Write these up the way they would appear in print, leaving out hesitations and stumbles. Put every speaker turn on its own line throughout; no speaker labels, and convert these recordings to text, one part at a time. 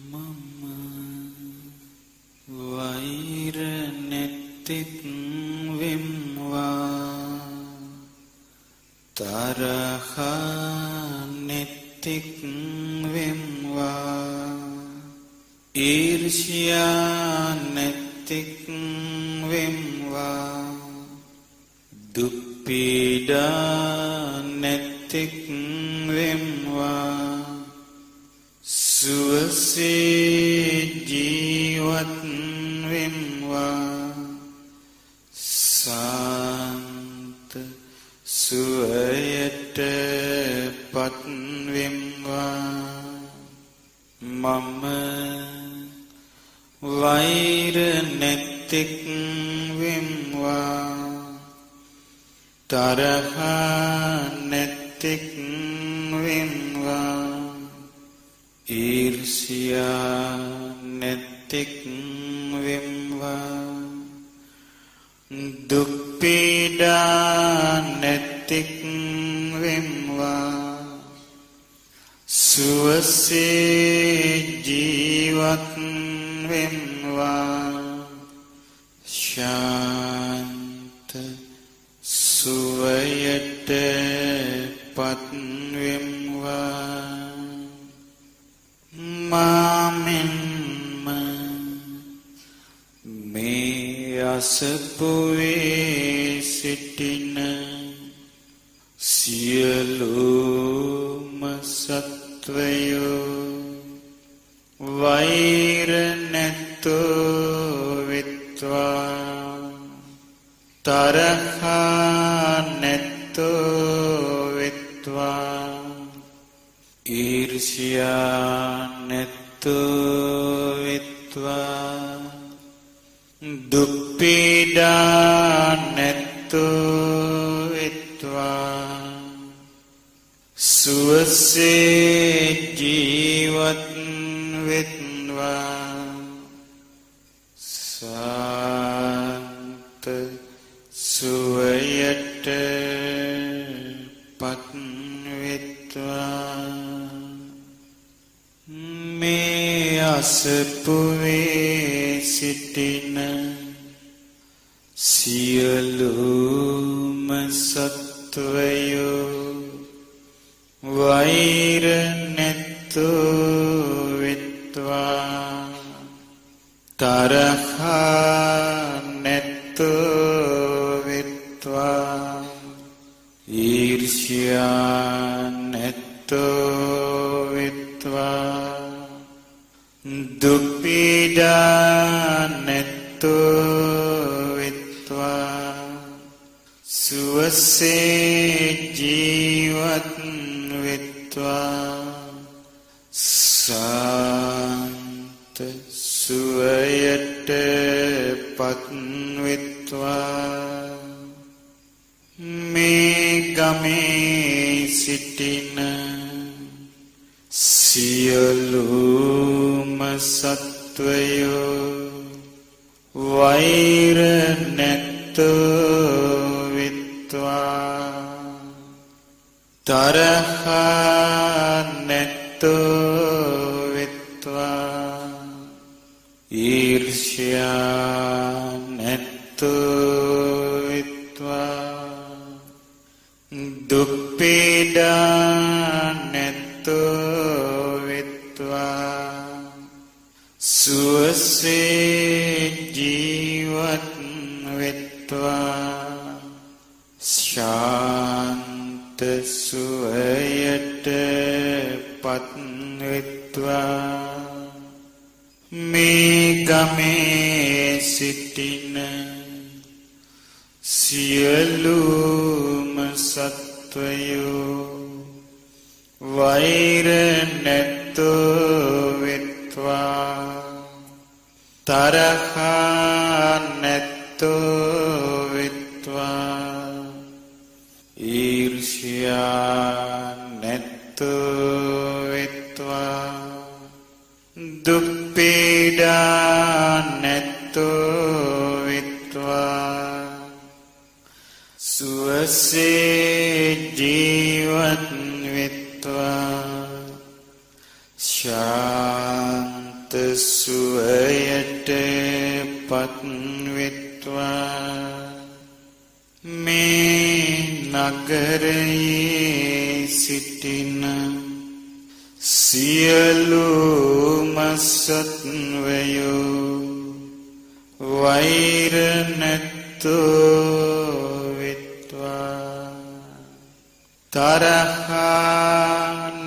මම වෛර නැතික් වෙම්වා තරහ නැතික් වෙම්වා ඊර්ෂ්‍යා නැතික් වෙම්වා දුක් පීඩා නැතික් වෙම්වා සුවසේ ජීවත් වෙම්වා සාන්ත සුවයට පත් වෙම්වා මම වෛර නැතික් වෙම්වා තරහ නැතික් වෙම්වා ඊර්ෂ්‍යා නැතික් වෙම්වා දුක් පීඩා නැතික් වෙම්වා සුවසේ ජීවත් වෙම්වා ශාන්ත සුවයට පත් වෙම්වා මාමෙන්ම මේ අසපුවේ සිටින සියලුම සත්වයෝ වෛර නැතෝ විත්වා තරහ නැතෝ විත්වා ඊර්ෂ්‍යා නැතෝ විත්වා දුක් පීඩා නැතෝ විත්වා සුවසේ ජීවත් වෙත්වා සාන්ත සුවයට පත් වෙත්වා මේ අසපුවේ සිටින සියලුම සත්වයෝ වෛර නැතෝ විත්වා තරහ නැතෝ විත්වා ඊර්ෂ්‍යා නැතෝ විත්වා දුක් පීඩා නැතෝ විත්වා සුවසේ ජීවත් වෙත්වා සාන්ත සුවයට පත් වෙත්වා මේ ගමේ සිටින සියලුම සත්වයෝ වෛර නැතෝ විත්වා තරහ නැතෝ විත්වා ඊර්ෂ්‍යා නැතෝ විත්වා දුක් පීඩා නැතෝ විත්වා සුවසේ ජීවත් වෙත්වා ශාන්ත සුවයට පත් වෙත්වා මේ ගමේ සිටින සියලුම සත්වයෝ වෛර නැතෝ විත්වා තරහ නැතෝ විත්වා ඊර්ෂ්‍යා නැතෝ විත්වා දුක් පීඩා නැතෝ විත්වා සුවසේ ජීවත් වෙත්වා ශාන්ත සුවයට පත්වෙත්වා මේ නගරයේ සිටින සියලුම සත්වයෝ වෛර නැත්තෝ වෙත්වා තරහ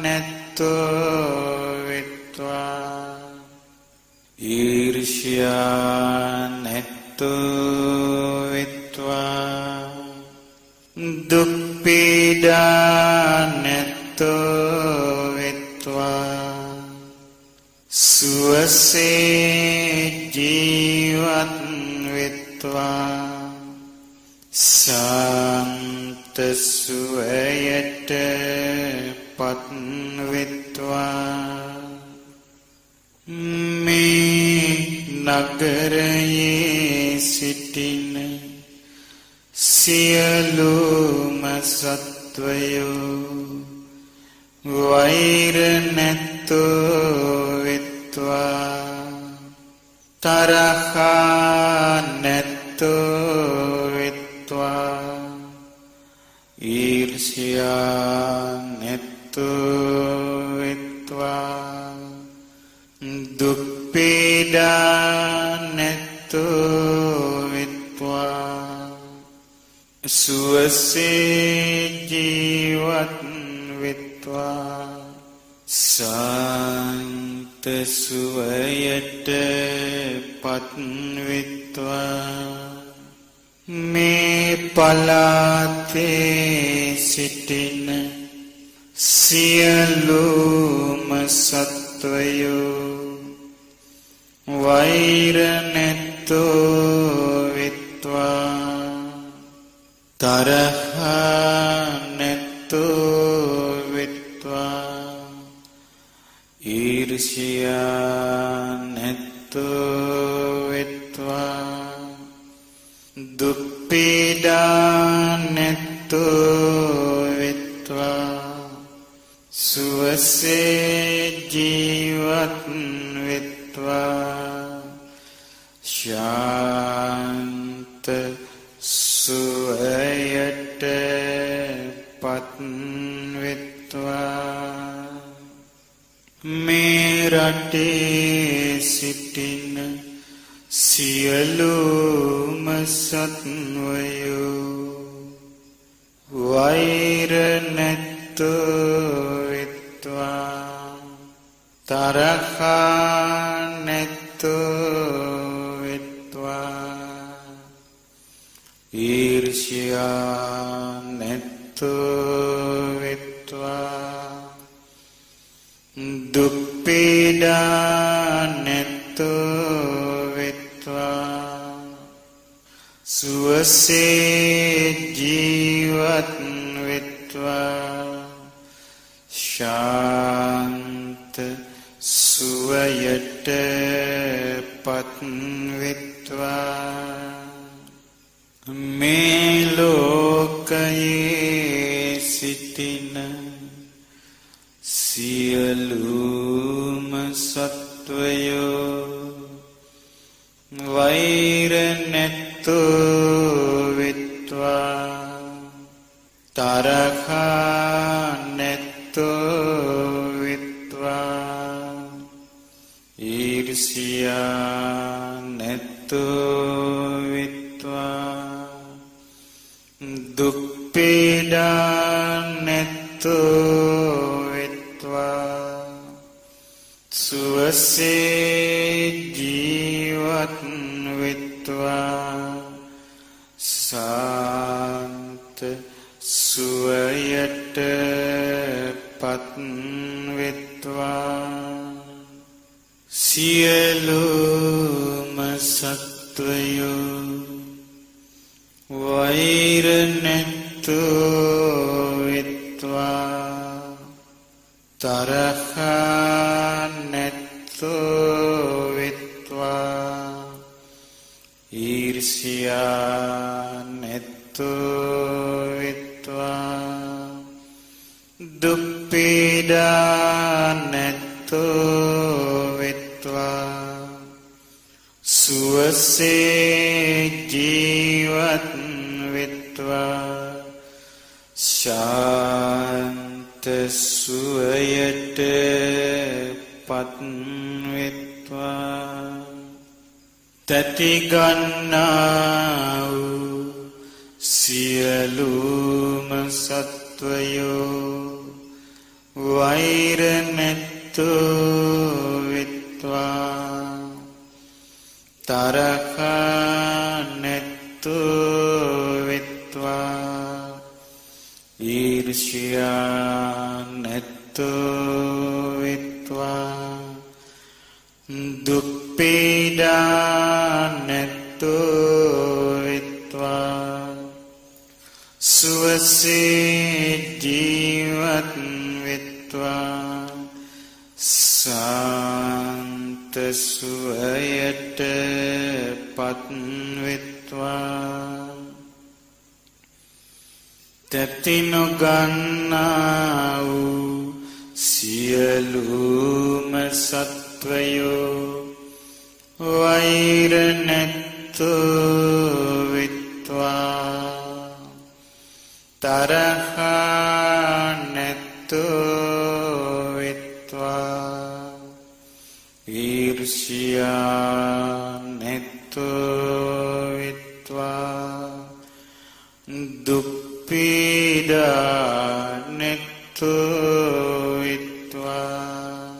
නැත්තෝ වෙත්වා ඊර්ෂ්‍යා නැත්තෝ වෙත්වා දුක් පීඩා නැත්තෝ වෙත්වා සුවසේ ජීවත් වෙත්වා සාන්ත සුවයට පත් වෙත්වා මේ නගරයේ සිටින සියලුම සත්වයෝ වෛර නැත්තෝ වෙත්වා තරහ නැත්තෝ වෙත්වා ඊර්ෂ්‍යා නැත්තෝ වෙත්වා දුක් පීඩා නැත්තෝ වෙත්වා සුවසේ ජීවත් වෙත්වා සාන්ත සුවයට පත් වෙත්වා මේ පළාතේ සිටින සියලුම සත්වයෝ වෛර නැත්තෝ වෙත්වා තරහ නැත්තෝ වෙත්වා ඊර්ෂ්‍යා නැත්තෝ වෙත්වා දුක් පීඩා නැත්තෝ වෙත්වා සුවසේ ජීවත් වෙත්වා ශාන්ත සුවයට පත් වෙත්වා මේ රටේ සිටින සියලුම සත්වයෝ වෛර නැත්තෝ වෙත්වා තරහ නැත්තෝ වෙත්වා ඊර්ෂ්‍යා නැත්තෝ වෙත්වා දුක් පීඩා නැත්තෝ වෙත්වා සුවසේ ජීවත් වෙත්වා ශාන්ත සුවයට පත් වෙත්වා මේ ලෝකයේ සිටින සියලුම සත්වයෝ වෛර නැත්තෝ වෙත්වා තරහ නැත්තෝ වෙත්වා ඊර්ෂ්‍යා නැත්තෝ වෙත්වා දුක් පීඩා නැත්තෝ වෙත්වා සුවසේ ජීවත් වෙත්වා සාන්ත සුවයට පත් වෙත්වා සියලුම සත්වයෝ වෛර නැත්තෝ වෙත්වා තරහ නැත්තෝ වෙත්වා ඊර්ෂ්‍යා නැත්තෝ වෙත්වා දුක් පීඩා නැත්තෝ වෙත්වා සුවසේ ජීවත් වෙත්වා ශාන්ත සුවයට පත් වෙත්වා තැති ගන්නා වූ සියලුම සත්වයෝ වෛර නැත්තෝ වෙත්වා තරහ නැත්තෝ වෙත්වා ඊර්ෂ්‍යා නැත්තෝ වෙත්වා දුක් පීඩා නැත්තෝ වෙත්වා සුවසේ ජීවත් වෙත්වා සාන්ත සුවයට පත් වෙත්වා තැති නොගන්නා වූ සියලුම සත්වයෝ වෛර නැත්තෝ වෙත්වා තරහ නැත්තෝ වෙත්වා ඊර්ෂ්‍යා නැත්තෝ වෙත්වා දුක් පීඩා නැත්තෝ වෙත්වා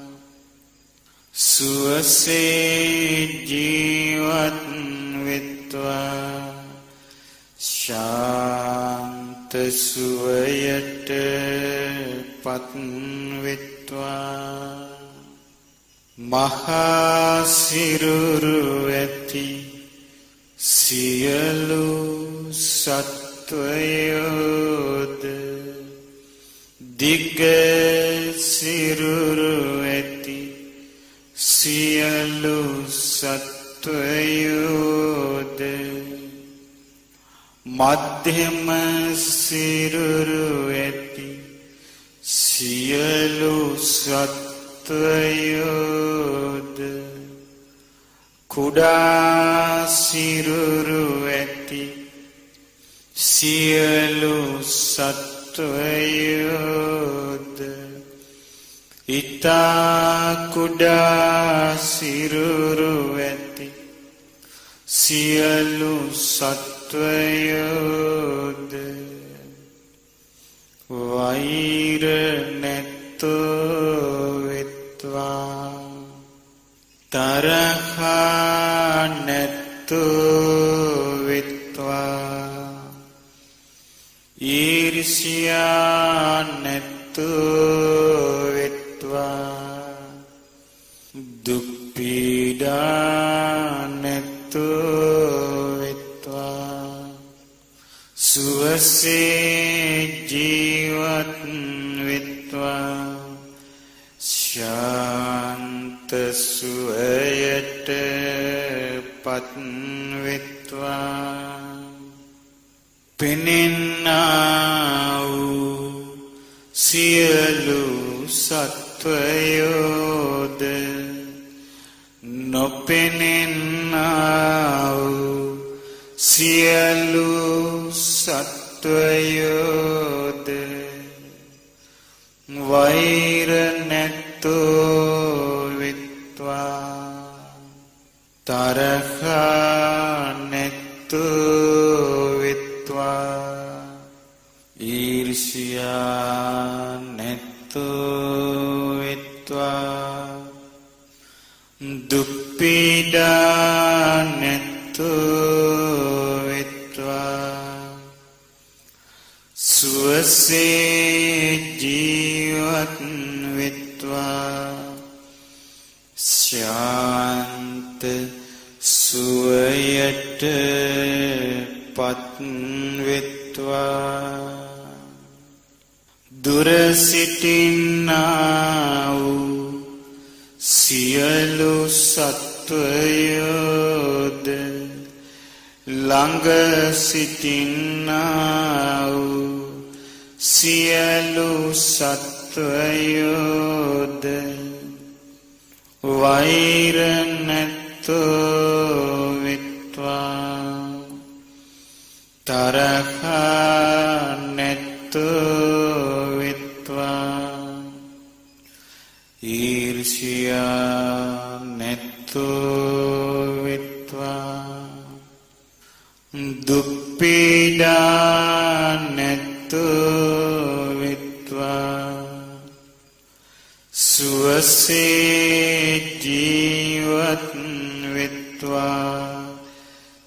සුවසේ ජීවත් වෙත්වා ශාන්ත සුවයට පත් වෙත්වා මහා සිරුරු ඇති සියලු සත්වයෝද දිග සිරුරු ඇති සියලු සත්වයෝද මධ්‍යම සිරුරු ඇති සියලු සත්වයෝද කුඩා සිරුරු ඇති සියලු සත්වයෝද ඉතා කුඩා සිරුරු ඇති සියලු සත්වයෝද වෛර නැත්තෝ වෙත්වා තරහ නැත්තෝ වෙත්වා ඊර්ෂ්‍යා නැත්තෝ වෙත්වා දුක් පීඩා නැත්තෝ වෙත්වා සුවසේ ජීවත් වෙත්වා ශාන්ත සුවයට පත් වෙත්වා පෙනෙන්නා වූ සියලු සත්වයෝද නොපෙනෙන්නා වූ සියලු සත්වයෝද වෛර නැත්තෝ වෙත්වා තරහ නැත්තෝ වෙත්වා ඊර්ෂ්‍යා නැත්තෝ වෙත්වා දුක් පීඩා නැත්තෝ වෙත්වා සුවසේ ජීවත් වෙත්වා ශාන්ත සුවයට පත් වෙත්වා දුර සිටින්නා වූ සියලු සත්වයෝද ළඟ සිටින්නා වූ සියලු සත්වයෝද වෛර නැත්තෝ නැත්තෝ විත්වා දුක් පීඩා නැත්තෝ විත්වා සුවසේ ජීවත් විත්වා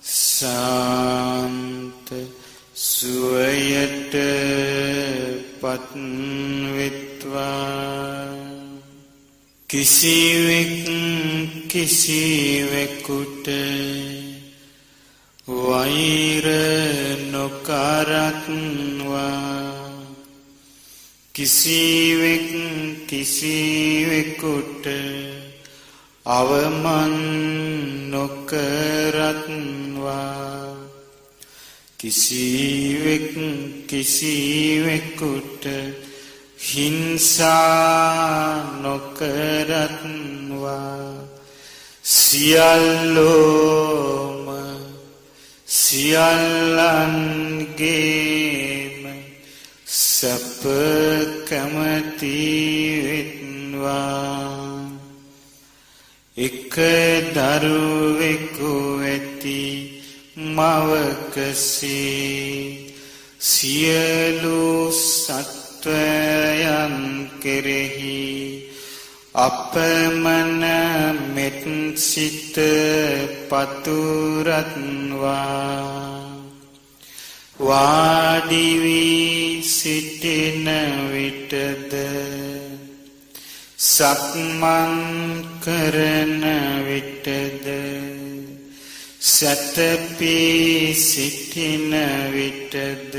සාන්ත සුවයට පත් විත්වා කිසිවෙක් කිසිවෙකුට වෛර නොකරත්වා කිසිවෙක් කිසිවෙකුට අවමන් නොකරත්වා කිසිවෙක් කිසිවෙකුට හිංසා නොකරත්වා සියල්ලෝම සියල්ලන්ගේම සැප කැමති වෙත්වා එක දරුවෙකු ඇති මවකසේ සියලු සත්වයන් කෙරෙහි අපමණ මෙත් සිත පතුරත්වා වාඩි වී සිටින විටද සක්මන් කරන විටද සැතපී සිටින විටද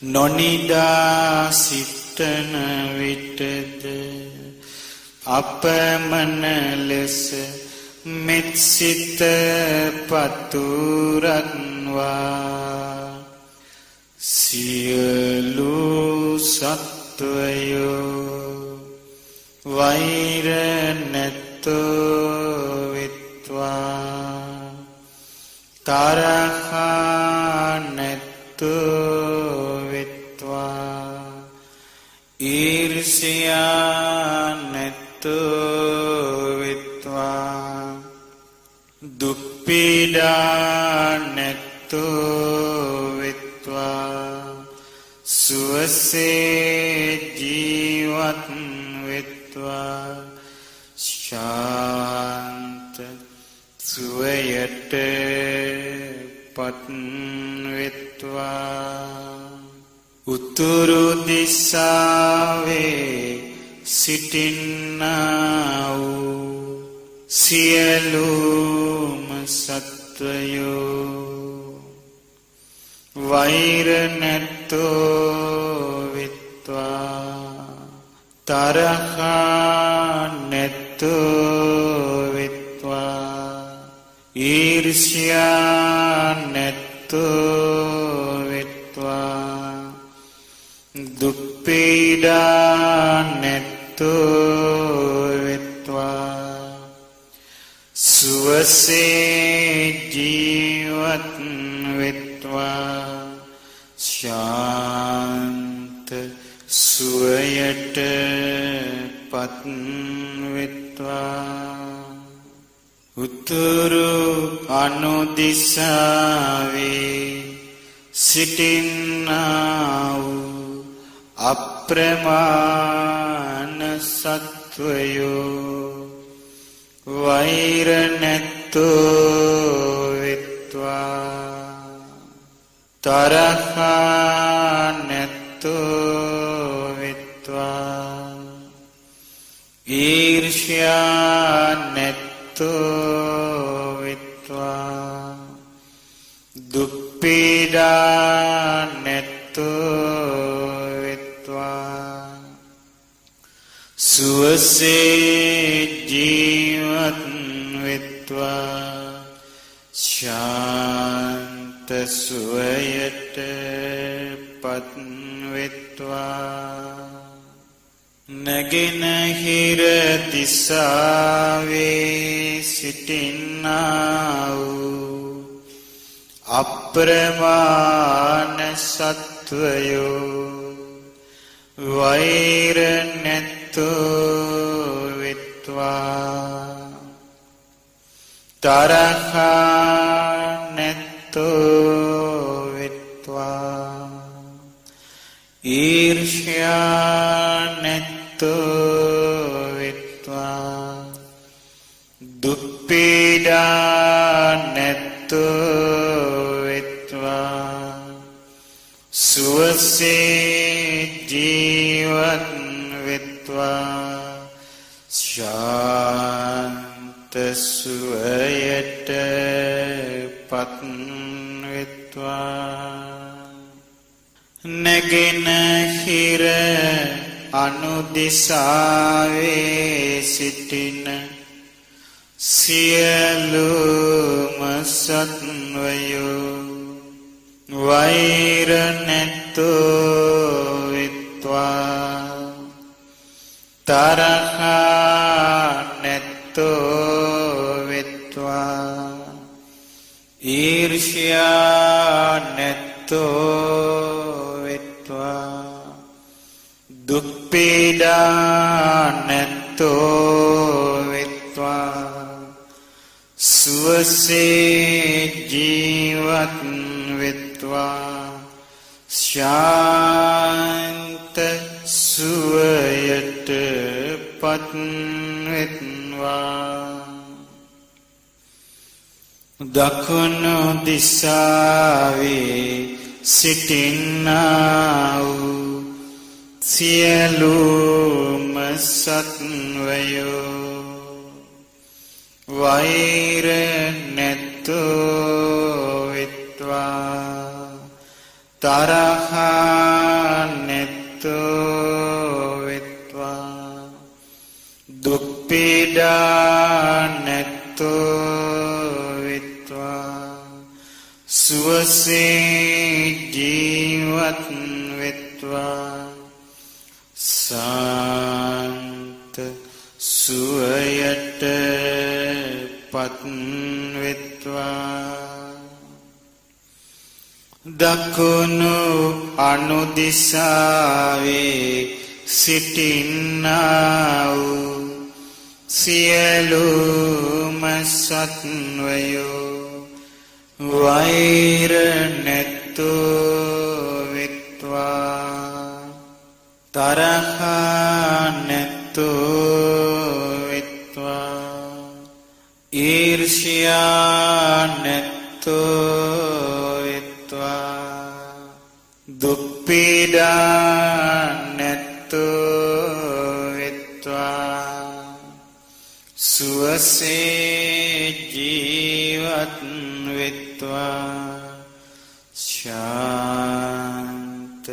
නොනිදා සිටන විටද අපමණ ලෙස මෙත් සිත පතුරත්වා සියලු සත්වයෝ වෛර නැත්තෝ විත්වා තරහා නැත්තෝ විත්වා ඊර්ෂ්‍යා නැත්තෝ විත්වා දුක් පීඩා නැත්තෝ විත්වා සුවසේ ජීවත් විත්වා ශාන්ත සුවයට පත් විත්වා උතුරු දිසාවේ සිටින්නා වූ සියලුම සත්වයෝ වෛර නැත්තෝ විත්වා තරහා නැත්තෝ විත්වා ඊර්ෂ්‍යා නැත්තෝ විත්වා දුක් පීඩා නැත්තෝ විත්වා සුවසේ ජීවත් විත්වා ශාන්ත සුවයට පත් විත්වා උතුරු අනුදිසාවේ සිටින්නා වූ අප්‍රමාණ සත්වයෝ වෛර නැත්තෝ විත්වා තරහා නැත්තෝ විත්වා ඊර්ෂ්‍යා නැත්තෝ විත්වා දුක් පීඩා නැත්තෝ විත්වා සුවසේ ජීවත් විත්වා ශාන්ත සුවයට පත් විත්වා නැගෙනහිර දිසාවේ සිටින්නා වූ අප්‍රමාණ සත්වයෝ වෛර නැත්තෝ විත්වා තරහා නැත්තෝ විත්වා ඊර්ෂ්‍යා නැත්තෝ විත්වා දුප්පීඩා නැත්තෝ විත්වා සුවසේ ජීවත් විත්වා ශාන්ත සුවයට පත් විත්වා නැගෙනහිර අනුදිසාවේ සිටින සියලුම සත්වයෝ වෛර නැත්තෝ විත්වා තරහා නැත්තෝ විත්වා ඊර්ෂ්‍යා නැත්තෝ විත්වා දුප්පීඩා නැත්තෝ විත්වා සුවසේ ජීවත් විත්වා ශාන්ත සුවයට පත් විත්වා දකුණු දිසාවේ සිටින්නා වූ සියලුම සත්වයෝ වෛර නැත්තෝ විත්වා තරහා නැත්තෝ විත්වා දුප්පීඩා නැත්තෝ විත්වා සුවසේ ජීවත් විත්වා සාන්ත සුවයට පත් විත්වා දකුණු අනුදිසාවේ සිටින්නා වූ සියලුම සත්වයෝ වෛර නැත්තෝ විත්වා තරහා නැත්තෝ විත්වා ඊර්ෂ්‍යා නැත්තෝ විත්වා දුප්පීඩා නැත්තෝ විත්වා සුවසේ ජීවත් විත්වා ශාන්ත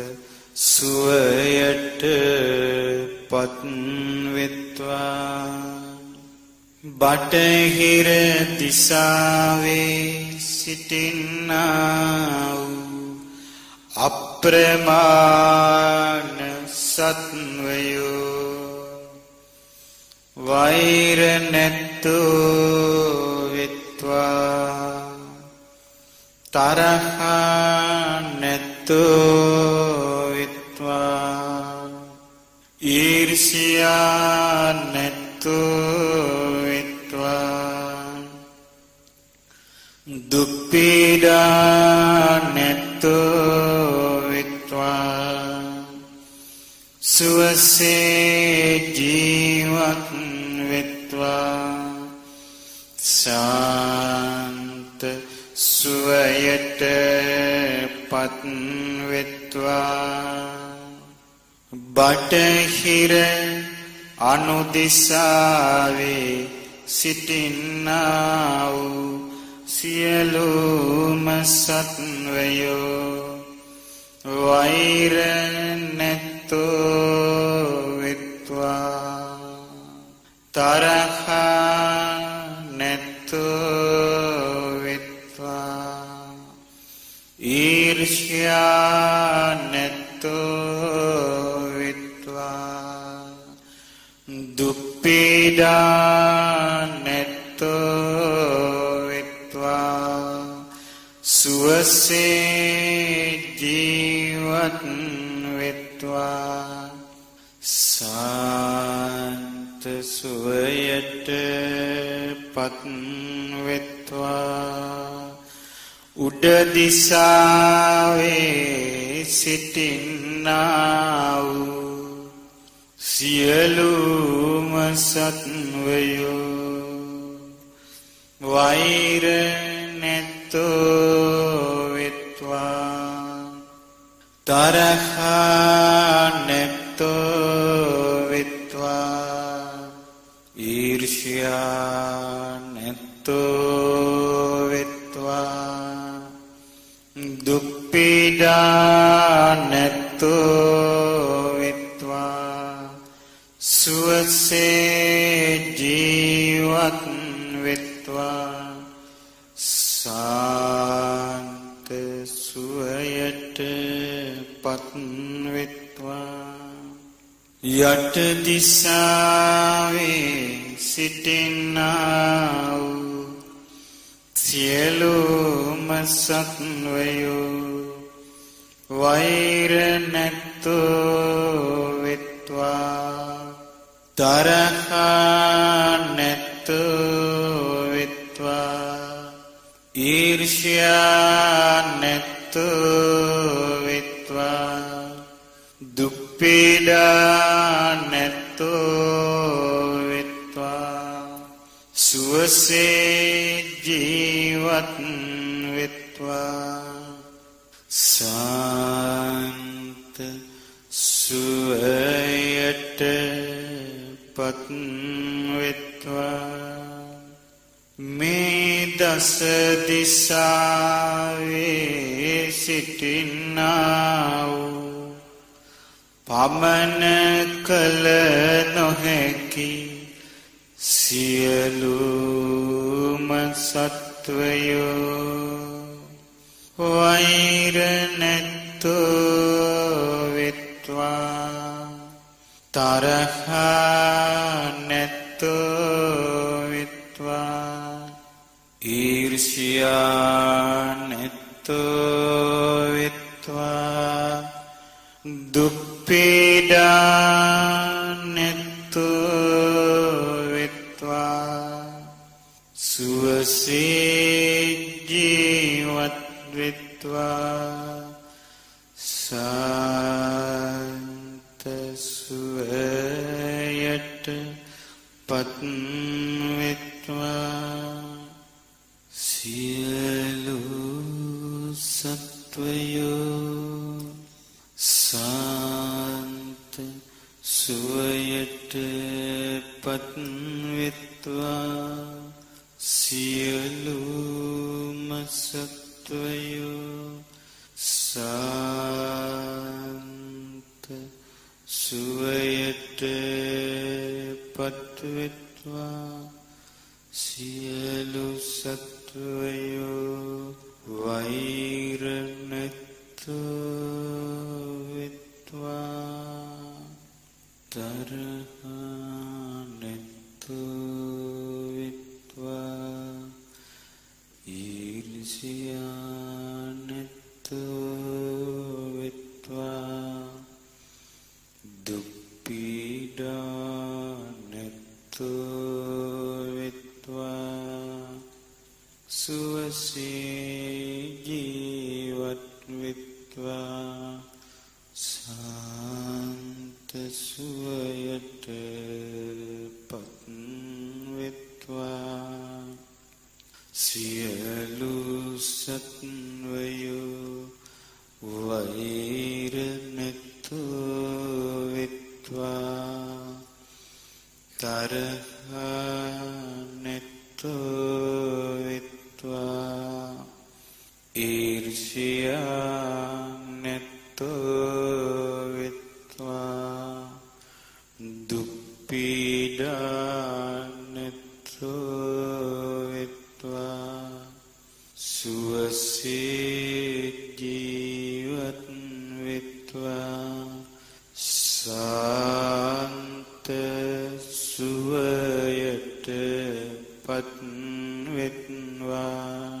සුවයට පත් විත්වා බටහිර දිසාවේ සිටින්නා වූ අප්‍රමාණ සත්වයෝ වෛර නැත්තෝ විත්වා තරහා නැත්තෝ විත්වා ඊර්ෂ්‍යා නැත්තෝ විත්වා දුප්පීඩා නැත්තෝ විත්වා සුවසේ ජීවත් විත්වා සාන්ත සුවයට පත් විත්වා බටහිර අනුදිසාවේ සිටින්නා වූ සියලුම සත්වයෝ වෛර නැත්තෝ විත්වා තරහා නැත්තෝ විත්වා ඊර්ෂ්‍යා නැත්තෝ විත්වා දුප්පීඩා නැත්තෝ විත්වා සුවසේ ජීවත් විත්වා සාන්ත සුව සුවයට පත් වෙත්වා උඩ දිසාවේ සිටින්නා වූ සියලුම සත්වයෝ වෛර නැත්තෝ වෙත්වා තරහා නැත්තෝ වෙත්වා ඊර්ෂ්‍යා නැත්තෝ වෙත්වා දුක් පීඩා නැත්තෝ වෙත්වා සුවසේ ජීවත් වෙත්වා සාන්ත සුවයට පත් වෙත්වා යට දිසාවේ සිටින්නා වූ සියලුම සත්වයෝ වෛර නැත්තෝ වෙත්වා තරහා නැත්තෝ වෙත්වා ඊර්ෂ්‍යා නැත්තෝ වෙත්වා දුක් පීඩා නැත්තෝ වෙත්වා සුවසේ ජීවත් වෙත්වා සාන්ත සුවයට පත් වෙත්වා මේ දස දිසාවේ සිටින්නා වූ පමන කල නොහැකි සියලුම සත්වයෝ වෛර නැත්තෝ වෙත්වා තරහා නැත්තෝ වෙත්වා ඊර්ෂ්‍යා නැත්තෝ වෙත්වා දුක් පීඩා නැත්තෝ වෙත්වා සුවසේ ජීවත් වෙත්වා සාන්ත සුවයට පත් වෙත්වා සියලු සත්වයෝ සාන්ත සුවයට පත් වෙත්වා සියලුම සත්වයෝ සාන්ත සුවයට පත් වෙත්වා සියලු සත්වයෝ වෛර නැත්තෝ වෙත්වා තරහා නැත්තෝ වෙත්වා ඊර්ෂ්‍යා නැත්තෝ වෙත්වා දුක් පීඩා නැත්තෝ වෙත්වා සුවසේ ජීවත් වෙත්වා සාන්ත සුවයට පත් වෙත්වා සියලු සත්වයෝ වෛර නැත්තෝ වෙත්වා තරහා නැත්තෝ වෙත්වා ඊර්ෂ්‍යා නැත්තෝ වෙත්වා දුක් පීඩා නැත්තෝ වෙත්වා සුවසේ ජීවත් වෙත්වා සාන්ත සුවයට පත් වෙත්වා